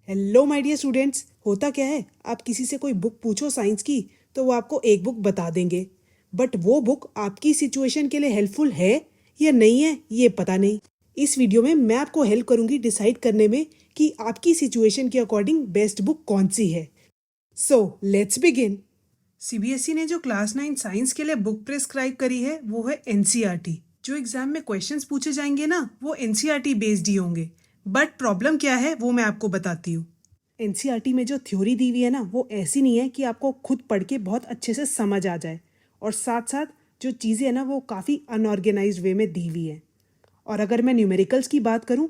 Hello my dear students. होता क्या है, आप किसी से कोई बुक पूछो साइंस की तो वो आपको एक बुक बता देंगे, बट वो बुक आपकी सिचुएशन के लिए हेल्पफुल है या नहीं है ये पता नहीं। इस वीडियो में मैं आपको हेल्प करूंगी डिसाइड करने में कि आपकी सिचुएशन के अकॉर्डिंग बेस्ट बुक कौन सी है। So let's begin. सीबीएसई ने जो क्लास 9 साइंस के लिए बुक प्रेस्क्राइब करी है वो है एनसीईआरटी। जो एग्जाम में क्वेश्चंस पूछे जाएंगे ना वो एनसीईआरटी बेस्ड ही होंगे, बट प्रॉब्लम क्या है वो मैं आपको बताती हूँ। एनसीईआरटी में जो थ्योरी दी हुई है ना वो ऐसी नहीं है कि आपको खुद पढ़ के बहुत अच्छे से समझ आ जाए, और साथ साथ जो चीज़ें हैं ना वो काफ़ी अनऑर्गेनाइज्ड वे में दी हुई है। और अगर मैं न्यूमेरिकल्स की बात करूं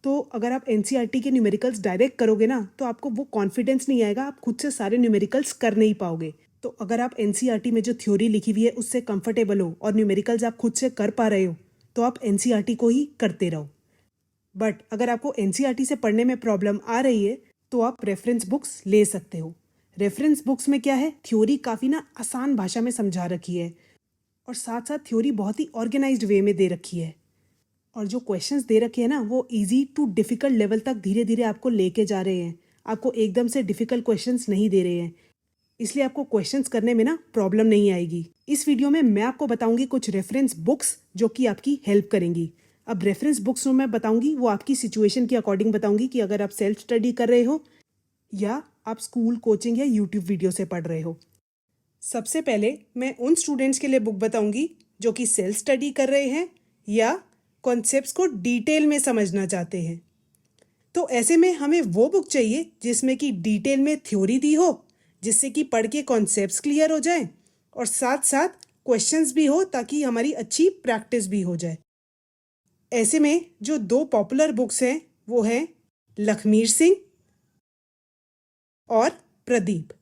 तो अगर आप एनसीईआरटी के न्यूमेरिकल्स डायरेक्ट करोगे ना तो आपको वो कॉन्फिडेंस नहीं आएगा, आप खुद से सारे न्यूमेरिकल्स कर नहीं पाओगे। तो अगर आप एनसीईआरटी में जो थ्योरी लिखी हुई है उससे कंफर्टेबल हो और न्यूमेरिकल्स आप खुद से कर पा रहे हो तो आप एनसीईआरटी को ही करते रहो। बट अगर आपको एनसीईआरटी से पढ़ने में प्रॉब्लम आ रही है तो आप रेफरेंस बुक्स ले सकते हो। रेफरेंस बुक्स में क्या है, थ्योरी काफ़ी ना आसान भाषा में समझा रखी है, और साथ साथ थ्योरी बहुत ही ऑर्गेनाइज्ड वे में दे रखी है, और जो क्वेश्चंस दे रखे हैं ना वो इजी टू डिफ़िकल्ट लेवल तक धीरे धीरे आपको लेके जा रहे हैं। आपको एकदम से डिफ़िकल्ट क्वेश्चंस नहीं दे रहे हैं, इसलिए आपको क्वेश्चंस करने में ना प्रॉब्लम नहीं आएगी। इस वीडियो में मैं आपको बताऊंगी कुछ रेफरेंस बुक्स जो कि आपकी हेल्प करेंगी। अब रेफरेंस बुक्स जो मैं बताऊंगी वो आपकी सिचुएशन के अकॉर्डिंग बताऊंगी कि अगर आप सेल्फ स्टडी कर रहे हो या आप स्कूल, कोचिंग या यूट्यूब वीडियो से पढ़ रहे हो। सबसे पहले मैं उन स्टूडेंट्स के लिए बुक बताऊंगी जो कि सेल्फ स्टडी कर रहे हैं या कॉन्सेप्ट्स को डिटेल में समझना चाहते हैं। तो ऐसे में हमें वो बुक चाहिए जिसमें कि डिटेल में थ्योरी दी हो, जिससे कि पढ़ के कॉन्सेप्ट्स क्लियर हो जाए और साथ साथ क्वेश्चंस भी हो ताकि हमारी अच्छी प्रैक्टिस भी हो जाए। ऐसे में जो दो पॉपुलर बुक्स हैं वो हैं लखमीर सिंह और प्रदीप।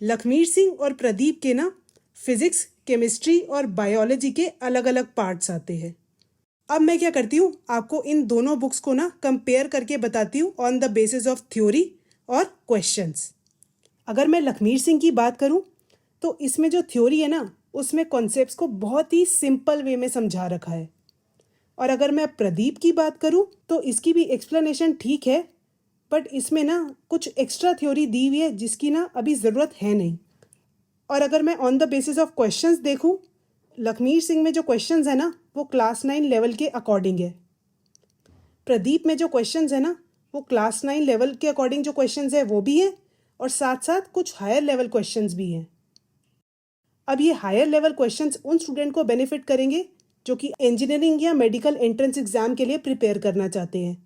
लखमीर सिंह और प्रदीप के ना फिजिक्स, केमिस्ट्री और बायोलॉजी के अलग अलग पार्ट्स आते हैं। अब मैं क्या करती हूँ, आपको इन दोनों बुक्स को ना कंपेयर करके बताती हूँ on the basis of theory और क्वेश्चंस। अगर मैं लखमीर सिंह की बात करूँ तो इसमें जो थ्योरी है ना उसमें कॉन्सेप्ट्स को बहुत ही सिंपल वे में समझा रखा है, और अगर मैं प्रदीप की बात करूँ तो इसकी भी एक्सप्लेनेशन ठीक है, बट इसमें ना कुछ एक्स्ट्रा थ्योरी दी हुई है जिसकी ना अभी ज़रूरत है नहीं। और अगर मैं on the basis of questions देखूँ, लखमीर सिंह में जो क्वेश्चंस है ना वो क्लास 9 लेवल के अकॉर्डिंग है। प्रदीप में जो क्वेश्चंस है ना वो क्लास 9 लेवल के अकॉर्डिंग जो क्वेश्चंस है वो भी है, और साथ साथ कुछ हायर लेवल क्वेश्चंस भी हैं। अब ये हायर लेवल क्वेश्चंस उन स्टूडेंट को बेनिफिट करेंगे जो कि इंजीनियरिंग या मेडिकल एंट्रेंस एग्जाम के लिए प्रिपेयर करना चाहते हैं,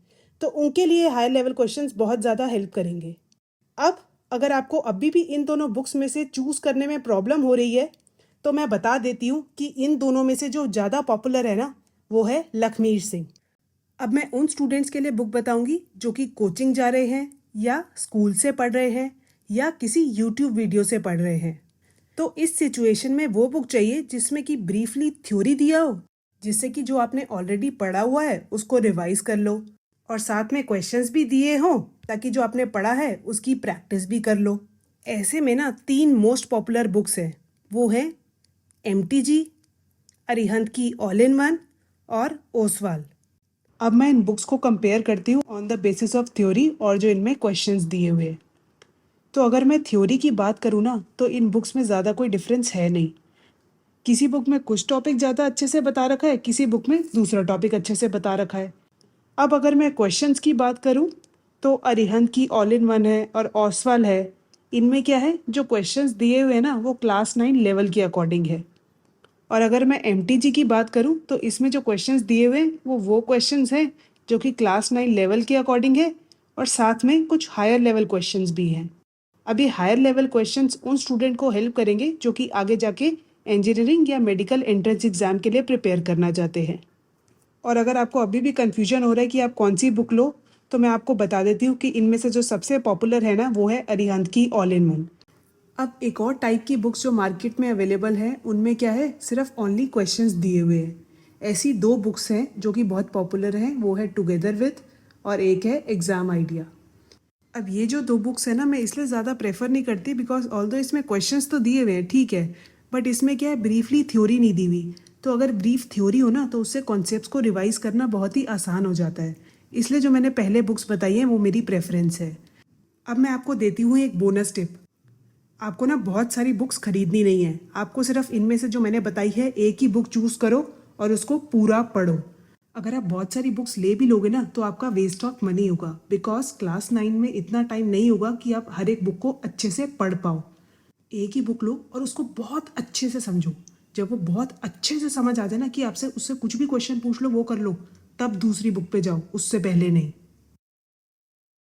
तो उनके लिए हायर लेवल क्वेश्चंस बहुत ज़्यादा हेल्प करेंगे। अब अगर आपको अभी भी इन दोनों बुक्स में से चूज़ करने में प्रॉब्लम हो रही है तो मैं बता देती हूँ कि इन दोनों में से जो ज़्यादा पॉपुलर है ना वो है लखमीर सिंह। अब मैं उन स्टूडेंट्स के लिए बुक बताऊंगी जो कि कोचिंग जा रहे हैं या स्कूल से पढ़ रहे हैं या किसी यूट्यूब वीडियो से पढ़ रहे हैं। तो इस सिचुएशन में वो बुक चाहिए जिसमें कि ब्रीफली थ्योरी दिया हो, जिससे कि जो आपने ऑलरेडी पढ़ा हुआ है उसको रिवाइज कर लो, और साथ में क्वेश्चंस भी दिए हों ताकि जो आपने पढ़ा है उसकी प्रैक्टिस भी कर लो। ऐसे में ना तीन मोस्ट पॉपुलर बुक्स हैं, वो है एमटीजी, अरिहंत की ऑल इन वन और ओसवाल। अब मैं इन बुक्स को कंपेयर करती हूँ on the basis of theory और जो इनमें क्वेश्चंस दिए हुए हैं। तो अगर मैं थ्योरी की बात करूँ ना तो इन बुक्स में ज़्यादा कोई डिफरेंस है नहीं। किसी बुक में कुछ टॉपिक ज़्यादा अच्छे से बता रखा है, किसी बुक में दूसरा टॉपिक अच्छे से बता रखा है। अब अगर मैं क्वेश्चंस की बात करूँ तो अरिहंत की ऑल इन वन है और ओसवाल है। इनमें क्या है, जो क्वेश्चंस दिए हुए हैं ना वो क्लास 9 लेवल के अकॉर्डिंग है। और अगर मैं एमटीजी की बात करूं तो इसमें जो क्वेश्चंस दिए हुए हैं वो क्वेश्चंस हैं जो कि क्लास 9 लेवल के अकॉर्डिंग है, और साथ में कुछ हायर लेवल क्वेश्चंस भी हैं। अभी हायर लेवल क्वेश्चंस उन स्टूडेंट को हेल्प करेंगे जो कि आगे जाके इंजीनियरिंग या मेडिकल एंट्रेंस एग्जाम के लिए प्रिपेयर करना चाहते हैं। और अगर आपको अभी भी कन्फ्यूजन हो रहा है कि आप कौन सी बुक लो, तो मैं आपको बता देती हूँ कि इनमें से जो सबसे पॉपुलर है ना वो है अरिहंत की ऑल इन वन। अब एक और टाइप की बुक्स जो मार्केट में अवेलेबल हैं उनमें क्या है, सिर्फ ओनली क्वेश्चंस दिए हुए हैं। ऐसी दो बुक्स हैं जो कि बहुत पॉपुलर हैं, वो है टुगेदर विथ और एक है एग्ज़ाम आइडिया। अब ये जो दो बुक्स है ना मैं इसलिए ज़्यादा प्रेफर नहीं करती बिकॉज ऑल्दो इसमें क्वेश्चंस तो दिए हुए हैं ठीक है, बट इसमें क्या है, ब्रीफली थ्योरी नहीं दी हुई। तो अगर ब्रीफ थ्योरी हो ना तो उससे कॉन्सेप्ट्स को रिवाइज करना बहुत ही आसान हो जाता है, इसलिए जो मैंने पहले बुक्स बताई हैं वो मेरी प्रेफरेंस है। अब मैं आपको देती हूँ एक बोनस टिप। आपको ना बहुत सारी बुक्स खरीदनी नहीं है, आपको सिर्फ इनमें से जो मैंने बताई है एक ही बुक चूज करो और उसको पूरा पढ़ो। अगर आप बहुत सारी बुक्स ले भी लोगे ना तो आपका वेस्ट ऑफ मनी होगा, बिकॉज क्लास 9 में इतना टाइम नहीं होगा कि आप हर एक बुक को अच्छे से पढ़ पाओ। एक ही बुक लो और उसको बहुत अच्छे से समझो। जब वो बहुत अच्छे से समझ आ जाए ना कि आपसे उससे कुछ भी क्वेश्चन पूछ लो वो कर लो, तब दूसरी बुक पे जाओ, उससे पहले नहीं।